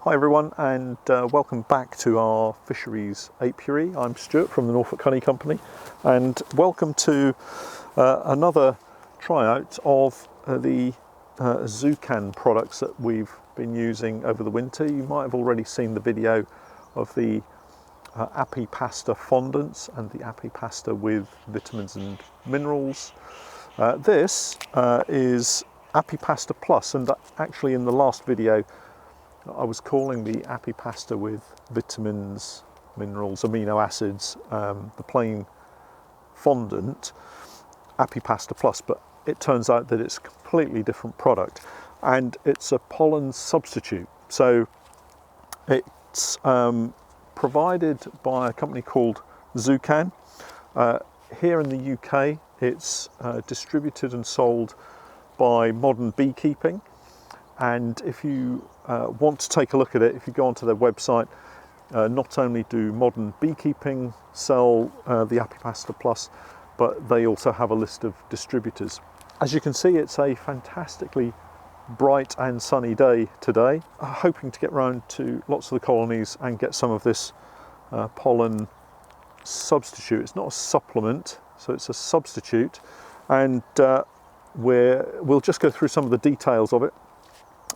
Hi everyone, and welcome back to our fisheries apiary. I'm Stewart from the Norfolk Honey Company, and welcome to another tryout of the Zucan products that we've been using over the winter. You might have already seen the video of the Apipasta fondants and the Apipasta with vitamins and minerals. This is Apipasta Plus, and actually in the last video I was calling the Apipasta with vitamins, minerals, amino acids, the plain fondant, Apipasta Plus, but it turns out that it's a completely different product, and it's a pollen substitute. So it's provided by a company called Zucan. Here in the UK, it's distributed and sold by Modern Beekeeping. And if you want to take a look at it, if you go onto their website, not only do Modern Beekeeping sell the Apipasta Plus, but they also have a list of distributors. As you can see, it's a fantastically bright and sunny day today. Hoping to get round to lots of the colonies and get some of this pollen substitute. It's not a supplement, so it's a substitute, and we'll just go through some of the details of it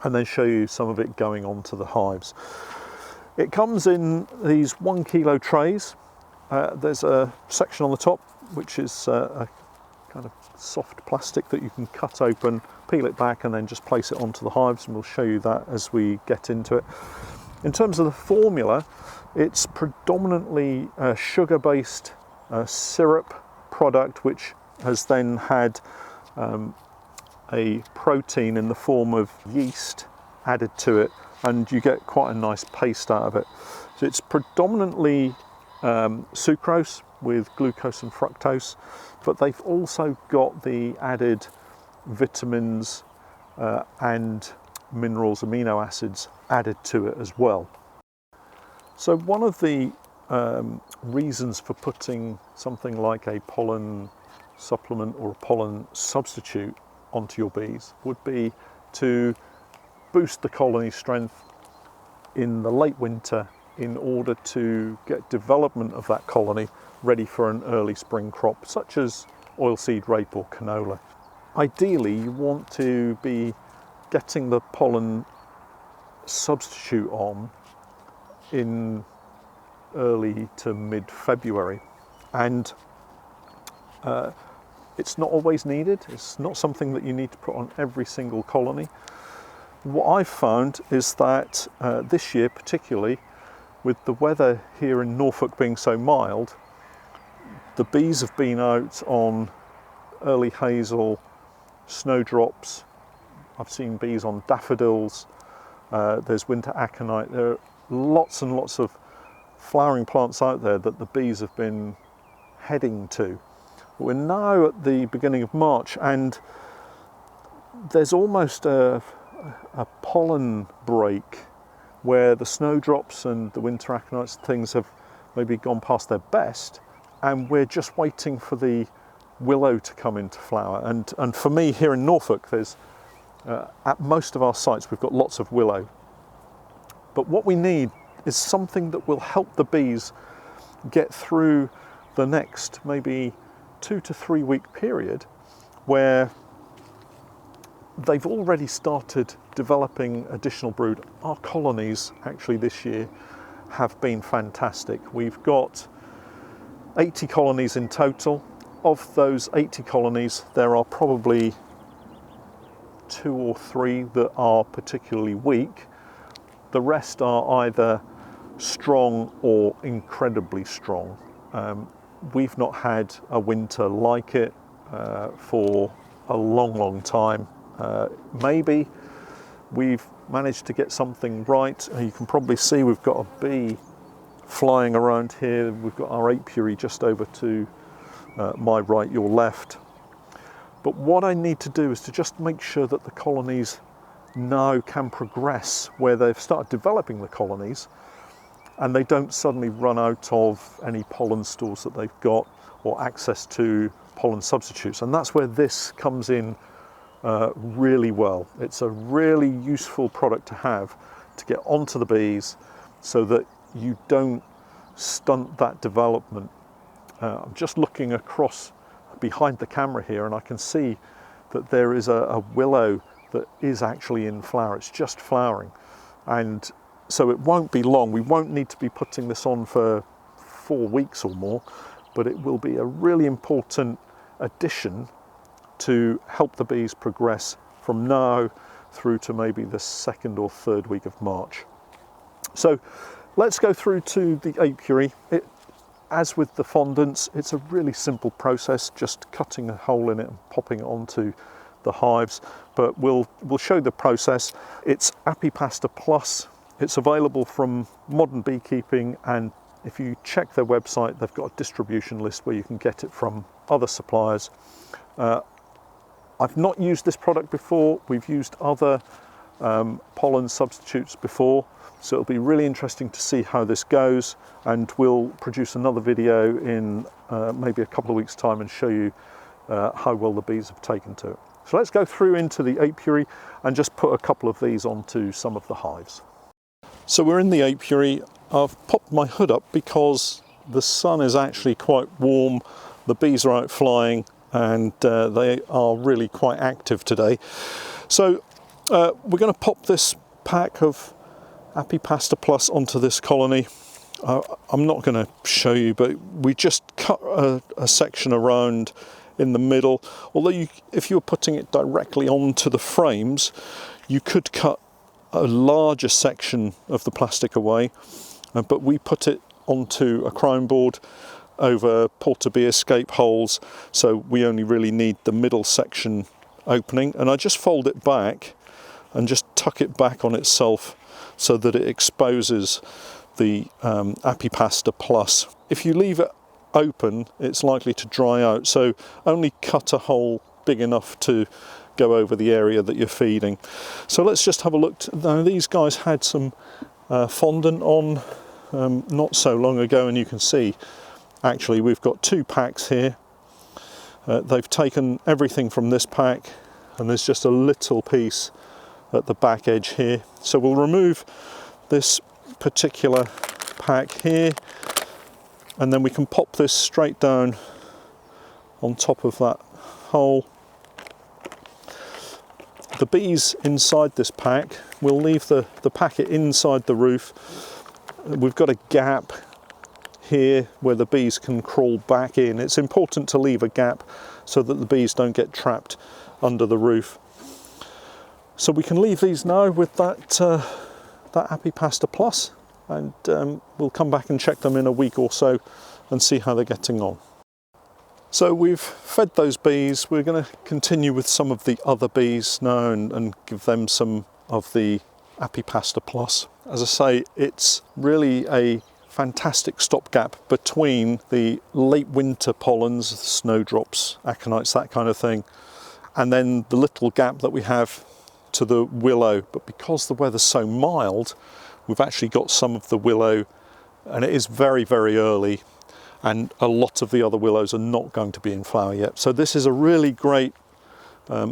and then show you some of it going on to the hives. It comes in these 1 kilo trays. There's a section on the top which is a kind of soft plastic that you can cut open, peel it back, and then just place it onto the hives, and we'll show you that as we get into it. In terms of the formula, it's predominantly a sugar-based syrup product, which has then had a protein in the form of yeast added to it, and you get quite a nice paste out of it. So it's predominantly sucrose with glucose and fructose, but they've also got the added vitamins and minerals, amino acids added to it as well. So one of the reasons for putting something like a pollen supplement or a pollen substitute onto your bees would be to boost the colony strength in the late winter in order to get development of that colony ready for an early spring crop, such as oilseed rape or canola. Ideally, you want to be getting the pollen substitute on in early to mid-February, and it's not always needed. It's not something that you need to put on every single colony. What I've found is that this year, particularly with the weather here in Norfolk being so mild, the bees have been out on early hazel, snowdrops. I've seen bees on daffodils. There's winter aconite. There are lots and lots of flowering plants out there that the bees have been heading to. We're now at the beginning of March, and there's almost a pollen break where the snowdrops and the winter aconites, things have maybe gone past their best, and we're just waiting for the willow to come into flower. And for me here in Norfolk, there's at most of our sites we've got lots of willow. But what we need is something that will help the bees get through the next maybe 2 to 3 week period where they've already started developing additional brood. Our colonies actually this year have been fantastic. We've got 80 colonies in total. Of those 80 colonies, there are probably 2 or 3 that are particularly weak. The rest are either strong or incredibly strong. We've not had a winter like it for a long time. Maybe we've managed to get something right. You can probably see we've got a bee flying around here. We've got our apiary just over to my right, your left. But what I need to do is to just make sure that the colonies now can progress where they've started developing the colonies, and they don't suddenly run out of any pollen stores that they've got or access to pollen substitutes. And that's where this comes in really well. It's a really useful product to have to get onto the bees so that you don't stunt that development. I'm just looking across behind the camera here, and I can see that there is a willow that is actually in flower. It's just flowering, and so it won't be long. We won't need to be putting this on for 4 weeks or more, but it will be a really important addition to help the bees progress from now through to maybe the 2nd or 3rd week of March. So let's go through to the apiary. As with the fondants, it's a really simple process, just cutting a hole in it and popping it onto the hives, but we'll show the process. It's Apipasta Plus. It's available from Modern Beekeeping, and if you check their website, they've got a distribution list where you can get it from other suppliers. I've not used this product before. We've used other pollen substitutes before, so it'll be really interesting to see how this goes, and we'll produce another video in maybe a couple of weeks' time and show you how well the bees have taken to it. So let's go through into the apiary and just put a couple of these onto some of the hives. So we're in the apiary. I've popped my hood up because the sun is actually quite warm, the bees are out flying, and they are really quite active today. So we're going to pop this pack of Apipasta Plus onto this colony. I'm not going to show you, but we just cut a section around in the middle. Although if you were putting it directly onto the frames, you could cut a larger section of the plastic away, but we put it onto a crown board over porta-bee escape holes, so we only really need the middle section opening, and I just fold it back and just tuck it back on itself so that it exposes the Apipasta Plus. If you leave it open, it's likely to dry out, so only cut a hole big enough to go over the area that you're feeding. So let's just have a look. Now, these guys had some fondant on not so long ago, and you can see actually we've got 2 packs here. They've taken everything from this pack, and there's just a little piece at the back edge here. So we'll remove this particular pack here, and then we can pop this straight down on top of that hole. The bees inside this pack, we'll leave the packet inside the roof. We've got a gap here where the bees can crawl back in. It's important to leave a gap so that the bees don't get trapped under the roof. So we can leave these now with that Apipasta Plus, and we'll come back and check them in a week or so and see how they're getting on. So we've fed those bees. We're going to continue with some of the other bees now and give them some of the Apipasta Plus. As I say, it's really a fantastic stopgap between the late winter pollens, snowdrops, aconites, that kind of thing, and then the little gap that we have to the willow. But because the weather's so mild, we've actually got some of the willow, and it is very, very early, and a lot of the other willows are not going to be in flower yet. So this is a really great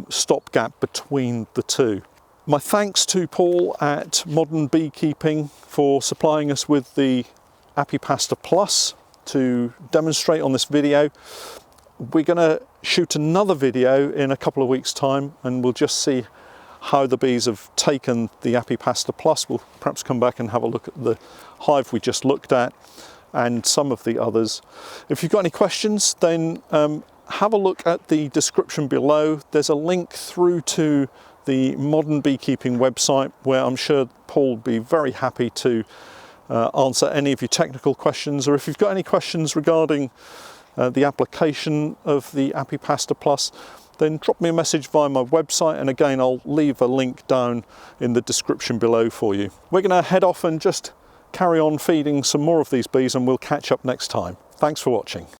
stopgap between the two. My thanks to Paul at Modern Beekeeping for supplying us with the Apipasta Plus to demonstrate on this video. We're going to shoot another video in a couple of weeks' time, and we'll just see how the bees have taken the Apipasta Plus. We'll perhaps come back and have a look at the hive we just looked at and some of the others. If you've got any questions, then have a look at the description below. There's a link through to the Modern Beekeeping website, where I'm sure Paul will be very happy to answer any of your technical questions, or if you've got any questions regarding the application of the Apipasta Plus, then drop me a message via my website, and again I'll leave a link down in the description below for you. We're going to head off and just carry on feeding some more of these bees, and we'll catch up next time. Thanks for watching.